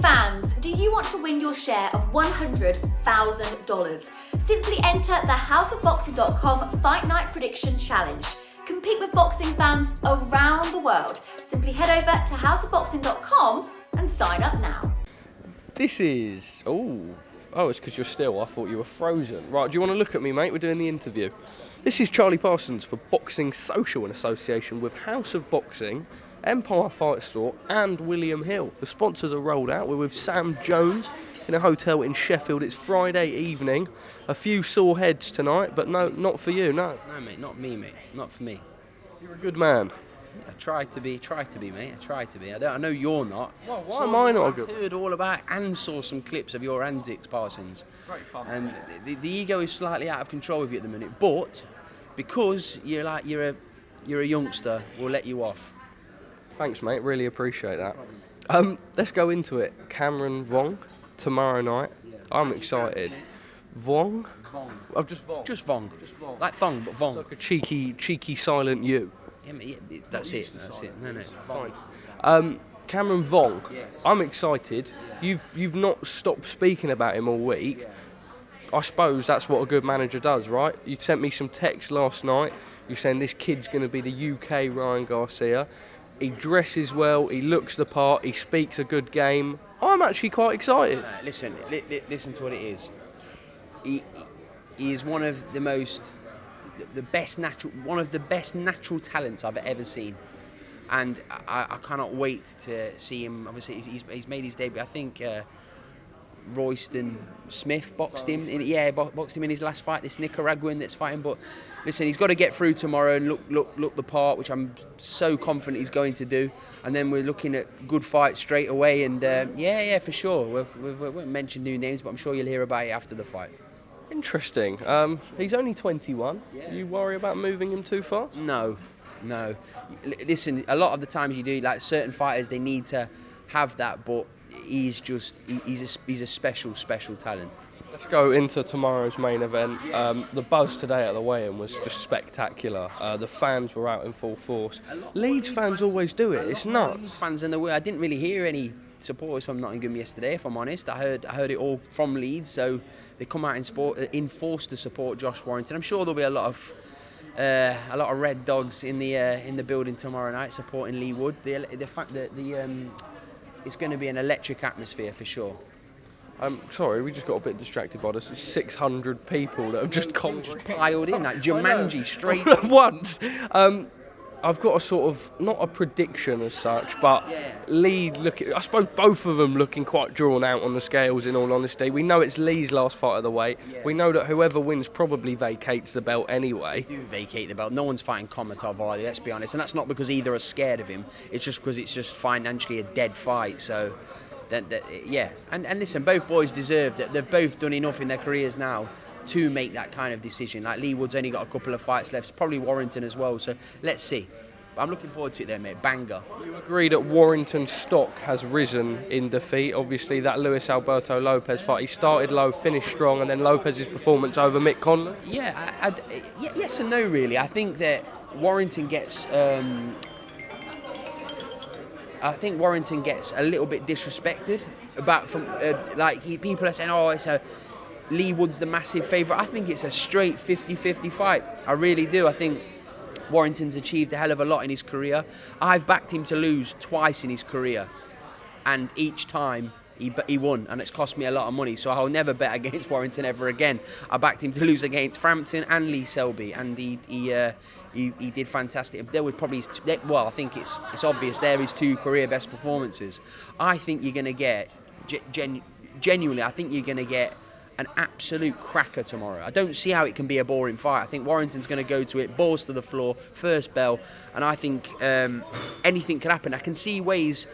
fans, do you want to win your share of $100,000? Simply enter the houseofboxing.com Fight Night Prediction Challenge. Compete with boxing fans around the world. Simply head over to houseofboxing.com and sign up now. This is... Oh, it's because you're still. I thought you were frozen. Right, do you want to look at me, mate? We're doing the interview. This is Charlie Parsons for Boxing Social in association with House of Boxing, Empire Fight Store and William Hill. The sponsors are rolled out. We're with Sam Jones in a hotel in Sheffield. It's Friday evening. A few sore heads tonight, but no, not for you, no. No, mate, not me, mate. Not for me. You're a good man. I try to be, mate. I try to be. I know you're not. Well, why am I not a good? I heard all about and saw some clips of your antics, Parsons. Great fun. And the ego is slightly out of control with you at the minute, but because you're a youngster, we'll let you off. Thanks, mate. Really appreciate that. Let's go into it. Cameron Vuong tomorrow night. Yeah. I'm excited. Vuong? Vuong. Oh, just Vuong. Just Vuong. Just Vuong. Like thong, but Vuong. It's like a cheeky silent U. Yeah, mate, yeah, that's it. No. Fine. Cameron Vuong. Yes. I'm excited. You've not stopped speaking about him all week. Yeah. I suppose that's what a good manager does, right? You sent me some text last night. You're saying this kid's going to be the UK Ryan Garcia. He dresses well, he looks the part, he speaks a good game. I'm actually quite excited. Listen to what it is. He is one of the best natural talents I've ever seen, and I cannot wait to see him. Obviously, he's made his debut. I think Royston Smith boxed him in his last fight. This Nicaraguan that's fighting, but listen, he's got to get through tomorrow and look the part, which I'm so confident he's going to do. And then we're looking at good fights straight away. And for sure, we won't mention new names, but I'm sure you'll hear about it after the fight. Interesting. He's only 21. Yeah. You worry about moving him too far? No. Listen, a lot of the times you do, like certain fighters, they need to have that, but he's a special talent. Let's go into tomorrow's main event. The buzz today at the weigh-in was just spectacular. The fans were out in full force. Leeds fans always do it. It's nuts. Fans in the way. I didn't really hear any supporters from Nottingham yesterday, if I'm honest. I heard it all from Leeds, so they come out in force to support Josh Warrington. I'm sure there'll be a lot of red dogs in the building tomorrow night supporting Leigh Wood. The fact that it's going to be an electric atmosphere for sure. Sorry, we just got a bit distracted by this. 600 people that have just piled in, like Jumanji straight at once. I've got a sort of, not a prediction as such, but Leigh I suppose both of them looking quite drawn out on the scales, in all honesty. We know it's Leigh's last fight of the weight. Yeah. We know that whoever wins probably vacates the belt anyway. They do vacate the belt. No one's fighting Komatov either, let's be honest. And that's not because either are scared of him. It's just because it's just financially a dead fight. So, And listen, both boys deserve that. They've both done enough in their careers now to make that kind of decision. Like Leigh Wood's only got a couple of fights left, probably Warrington as well, so let's see. I'm looking forward to it there, mate. Banger. You agree that Warrington's stock has risen in defeat? Obviously, that Luis Alberto Lopez fight, he started low, finished strong, and then Lopez's performance over Mick Conlon? Yeah, yes and no, really. I think that Warrington gets... Warrington gets a little bit disrespected people are saying, Leigh Wood's the massive favourite. I think it's a straight 50-50 fight. I really do. I think Warrington's achieved a hell of a lot in his career. I've backed him to lose twice in his career, and each time he won, and it's cost me a lot of money, so I'll never bet against Warrington ever again. I backed him to lose against Frampton and Lee Selby, and he did fantastic. There was probably, I think it's obvious they're his two career best performances. I think you're going to get, genuinely, I think you're going to get an absolute cracker tomorrow. I don't see how it can be a boring fight. I think Warrington's going to go to it, balls to the floor, first bell, and I think anything can happen. I can see ways.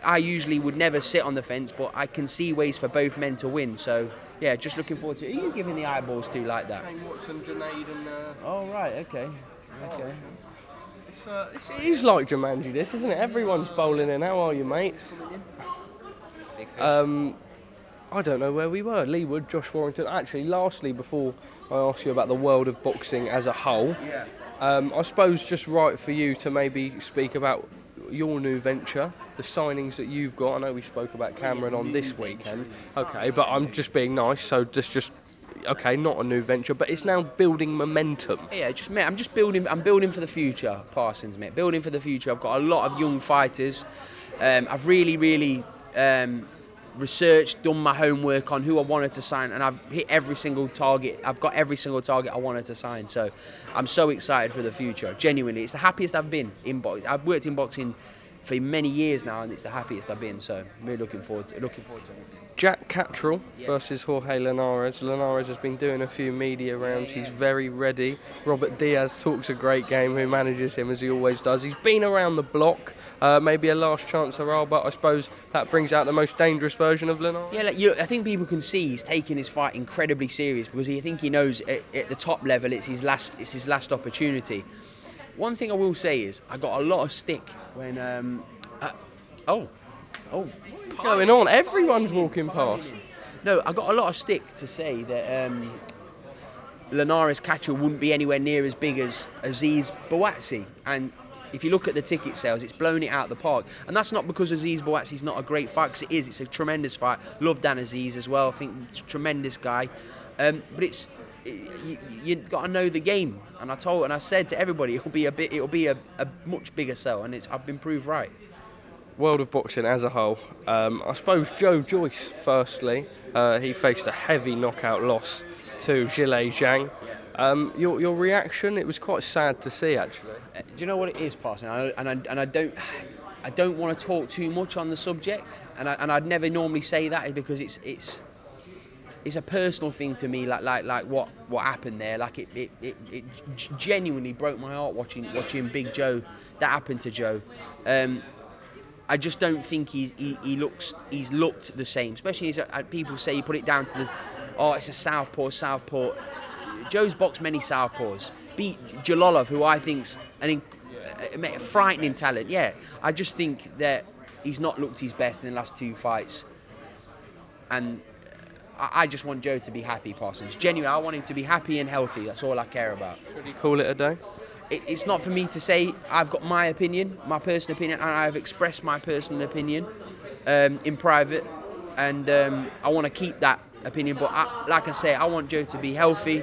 I usually would never sit on the fence, but I can see ways for both men to win. So, yeah, just looking forward to it. Who are you giving the eyeballs to like that? Shane Watson, Junaid and... Oh, right, okay. It is like Jumanji, this, isn't it? Everyone's bowling in. How are you, mate? Big fish. I don't know where we were. Leigh Wood, Josh Warrington. Actually, lastly, before I ask you about the world of boxing as a whole, I suppose just right for you to maybe speak about your new venture, the signings that you've got. I know we spoke about Cameron on this weekend. Okay, but I'm just being nice, so just okay, not a new venture, but it's now building momentum. Yeah, mate, I'm just building. I'm building for the future, Parsons, mate. Building for the future. I've got a lot of young fighters. I've really researched, done my homework on who I wanted to sign, and I've hit every single target. I've got every single target I wanted to sign. So I'm so excited for the future. Genuinely, it's the happiest I've been in boxing. I've worked in boxing for many years now, and it's the happiest I've been. So I'm really looking forward to it. Jack Caterall versus Jorge Linares. Linares has been doing a few media rounds. He's very ready. Robert Diaz talks a great game, who manages him as he always does. He's been around the block. Maybe a last chance hurrah, but I suppose that brings out the most dangerous version of Linares. Yeah, I think people can see he's taking his fight incredibly serious, because I think he knows at the top level it's his last opportunity. One thing I will say is I got a lot of stick when What's going on? Everyone's walking past. No, I got a lot of stick to say that Linares Caterall wouldn't be anywhere near as big as Aziz Boatsy, and if you look at the ticket sales, it's blown it out the park. And that's not because Aziz Boatsy's not a great fight, because it is. It's a tremendous fight. Love Dan Aziz as well. I think he's a tremendous guy. But you got to know the game. And I said to everybody, it'll be a much bigger sell, and I've been proved right. World of boxing as a whole. I suppose Joyce, firstly, he faced a heavy knockout loss to Zhilei Zhang. Your reaction? It was quite sad to see, actually. Do you know what it is, Parsons? I don't want to talk too much on the subject, and I'd never normally say that, because it's a personal thing to me. Like what happened there. Like it genuinely broke my heart watching Big Joe. That happened to Joe. I just don't think he's looked the same. Especially as people say, you put it down to it's a southpaw. Joe's boxed many southpaws. Beat Jalolov, who I think's a frightening talent. Yeah, I just think that he's not looked his best in the last two fights, and I just want Joe to be happy, Parsons. Genuinely, I want him to be happy and healthy. That's all I care about. Should he call it a day? It's not for me to say. I've got my opinion, my personal opinion, and I've expressed my personal opinion in private, and I want to keep that opinion. But like I say, I want Joe to be healthy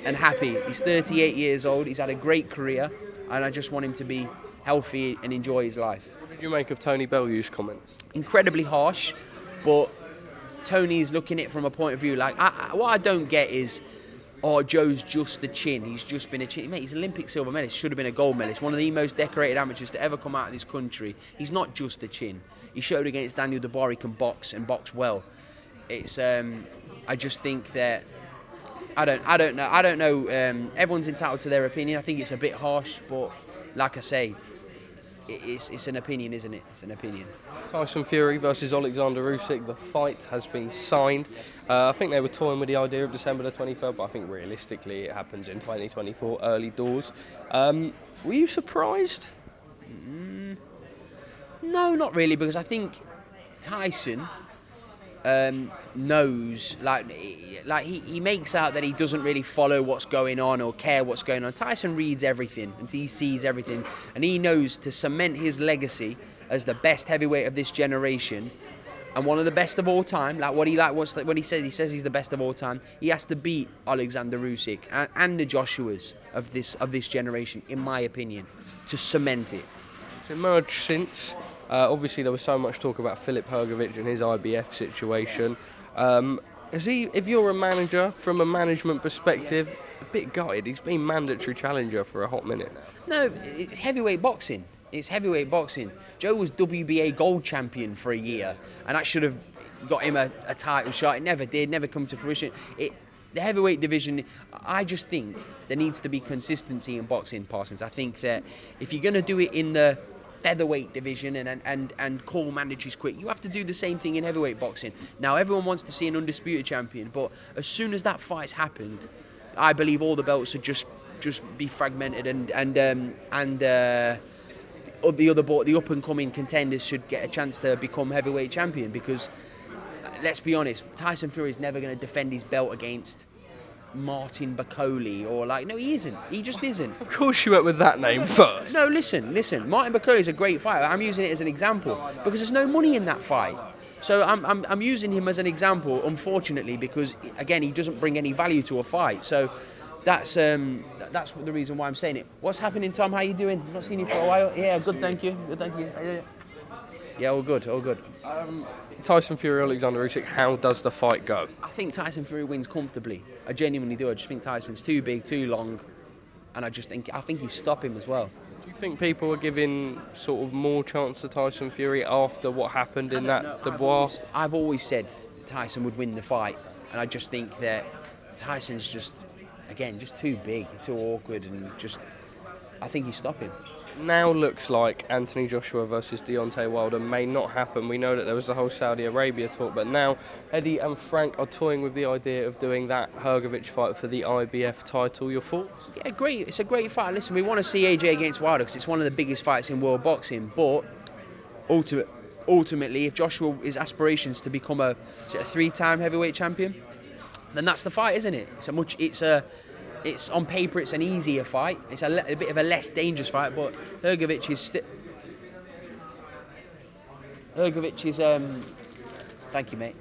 and happy. He's 38 years old. He's had a great career, and I just want him to be healthy and enjoy his life. What did you make of Tony Bellew's comments? Incredibly harsh, but Tony's looking at it from a point of view like what I don't get is, Joe's just a chin. He's just been a chin. Mate, he's an Olympic silver medalist. Should have been a gold medalist. One of the most decorated amateurs to ever come out of this country. He's not just a chin. He showed against Daniel Dubois he can box and box well. It's I just think that I don't know. Everyone's entitled to their opinion. I think it's a bit harsh, but like I say, it's an opinion, isn't it? It's an opinion. Tyson Fury versus Oleksandr Usyk. The fight has been signed. I think they were toying with the idea of December the 23rd, but I think realistically it happens in 2024, early doors. Were you surprised? No, not really, because I think Tyson knows, he makes out that he doesn't really follow what's going on or care what's going on. Tyson reads everything and he sees everything, and he knows to cement his legacy as the best heavyweight of this generation and one of the best of all time. When he says he's the best of all time, he has to beat Oleksandr Usyk and the Joshuas of this generation, in my opinion, to cement it. It's emerged since. Obviously, there was so much talk about Filip Hrgovic and his IBF situation. If you're a manager, from a management perspective, a bit gutted. He's been mandatory challenger for a hot minute now. No, it's heavyweight boxing. Joe was WBA gold champion for a year, and that should have got him a title shot. It never did, never come to fruition. The heavyweight division, I just think there needs to be consistency in boxing, Parsons. I think that if you're going to do it in the featherweight division and call mandatories quick, you have to do the same thing in heavyweight boxing. Now, everyone wants to see an undisputed champion, but as soon as that fight's happened, I believe all the belts should just be fragmented, and the up and coming contenders should get a chance to become heavyweight champion, because let's be honest, Tyson Fury is never going to defend his belt against Martin Bakole or like, no, he isn't. He just isn't. Of course you went with that name first. No, listen. Martin Bakole is a great fighter. I'm using it as an example because there's no money in that fight. So I'm using him as an example, unfortunately, because again he doesn't bring any value to a fight. So that's the reason why I'm saying it. What's happening, Tom? How you doing? I've not seen you for a while. Yeah, good, thank you. Good, thank you. Yeah, all good. Tyson Fury, Oleksandr Usyk, how does the fight go? I think Tyson Fury wins comfortably. I genuinely do. I just think Tyson's too big, too long, and I think he's stop him as well. Do you think people are giving sort of more chance to Tyson Fury after what happened in that debacle? I've always said Tyson would win the fight, and I just think that Tyson's just too big, too awkward, and I think he's stop him. Now looks like Anthony Joshua versus Deontay Wilder may not happen. We know that there was the whole Saudi Arabia talk, but now Eddie and Frank are toying with the idea of doing that Hrgovic fight for the IBF title. Your thoughts? Yeah, great. It's a great fight. Listen, we want to see AJ against Wilder because it's one of the biggest fights in world boxing. But ultimately, if Joshua is aspirations to become a 3-time heavyweight champion, then that's the fight, isn't it? It's on paper, it's an easier fight. It's a bit of a less dangerous fight, but Hrgovic is thank you, mate.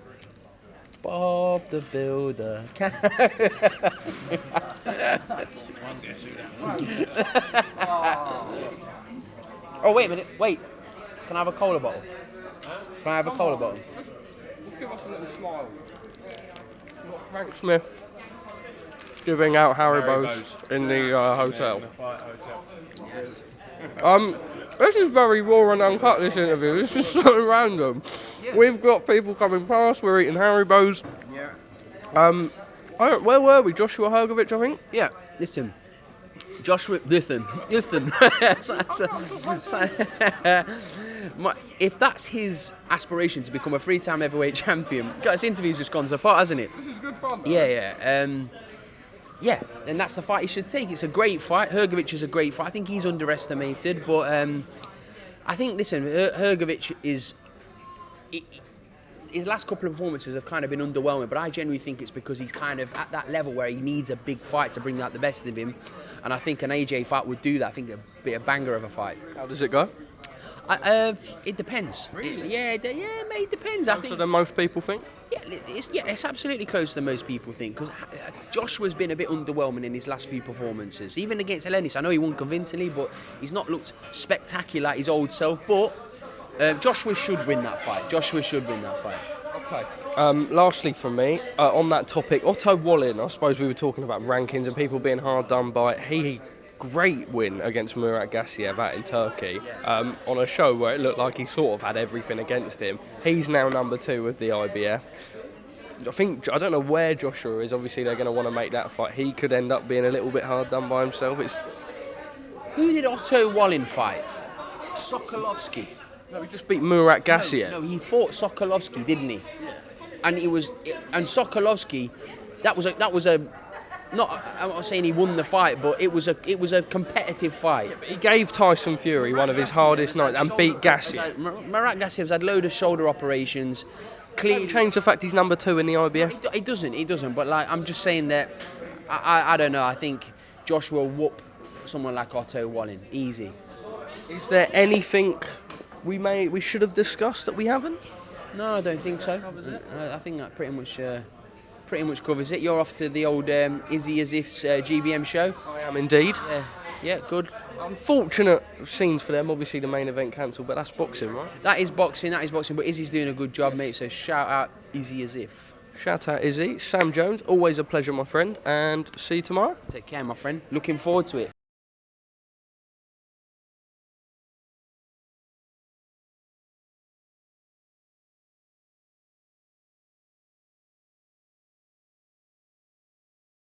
Bob the Builder. Oh, wait a minute. Wait. Can I have a cola bottle? Can I have a cola bottle? Give us a little smile. Frank Smith giving out Haribos in the hotel. This is very raw and uncut, this interview. This is so random. Yeah. We've got people coming past, we're eating Haribos. Yeah. Where were we? Joshua Hrgovic, I think? Yeah, listen. Joshua, listen. If that's his aspiration to become a 3-time heavyweight champion, this interview's just gone apart, hasn't it? This is good fun, though. Yeah, and that's the fight he should take. It's a great fight. Hrgovic is a great fight. I think he's underestimated, but I think, listen, Hrgovic is... His last couple of performances have kind of been underwhelming, but I genuinely think it's because he's kind of at that level where he needs a big fight to bring out the best of him, and I think an AJ fight would do that. I think it'd be a banger of a fight. How does it go? It depends. Really? Mate, it depends. Closer than most people think? It's absolutely closer than most people think, because Joshua's been a bit underwhelming in his last few performances. Even against Linares, I know he won convincingly, but he's not looked spectacular like his old self. But Joshua should win that fight. Okay. Lastly from me, on that topic, Otto Wallin, I suppose we were talking about rankings and people being hard done by. Great win against Murat Gassiev out in Turkey on a show where it looked like he sort of had everything against him. He's now number 2 with the IBF. I don't know where Joshua is. Obviously, they're going to want to make that fight. He could end up being a little bit hard done by himself. Who did Otto Wallin fight? Sokolovsky. No, he just beat Murat Gassiev. No, he fought Sokolovsky, didn't he? Yeah. And Sokolovsky, that was a. I'm not saying he won the fight, but it was a competitive fight. Yeah, he gave Tyson Fury one of his hardest nights and beat Gassiev. Murat Gassiev's had load of shoulder operations. Don't change the fact he's number 2 in the IBF. It doesn't. But I'm just saying that I don't know. I think Joshua will whoop someone like Otto Wallin easy. Is there anything we should have discussed that we haven't? No, I don't think so. I think that pretty much covers it. You're off to the old Izzy as If's GBM show. I am indeed. Yeah, good. Unfortunate scenes for them. Obviously, the main event cancelled, but that's boxing, right? That is boxing. But Izzy's doing a good job, mate. So shout out Izzy as If. Shout out Izzy. Sam Jones, always a pleasure, my friend. And see you tomorrow. Take care, my friend. Looking forward to it.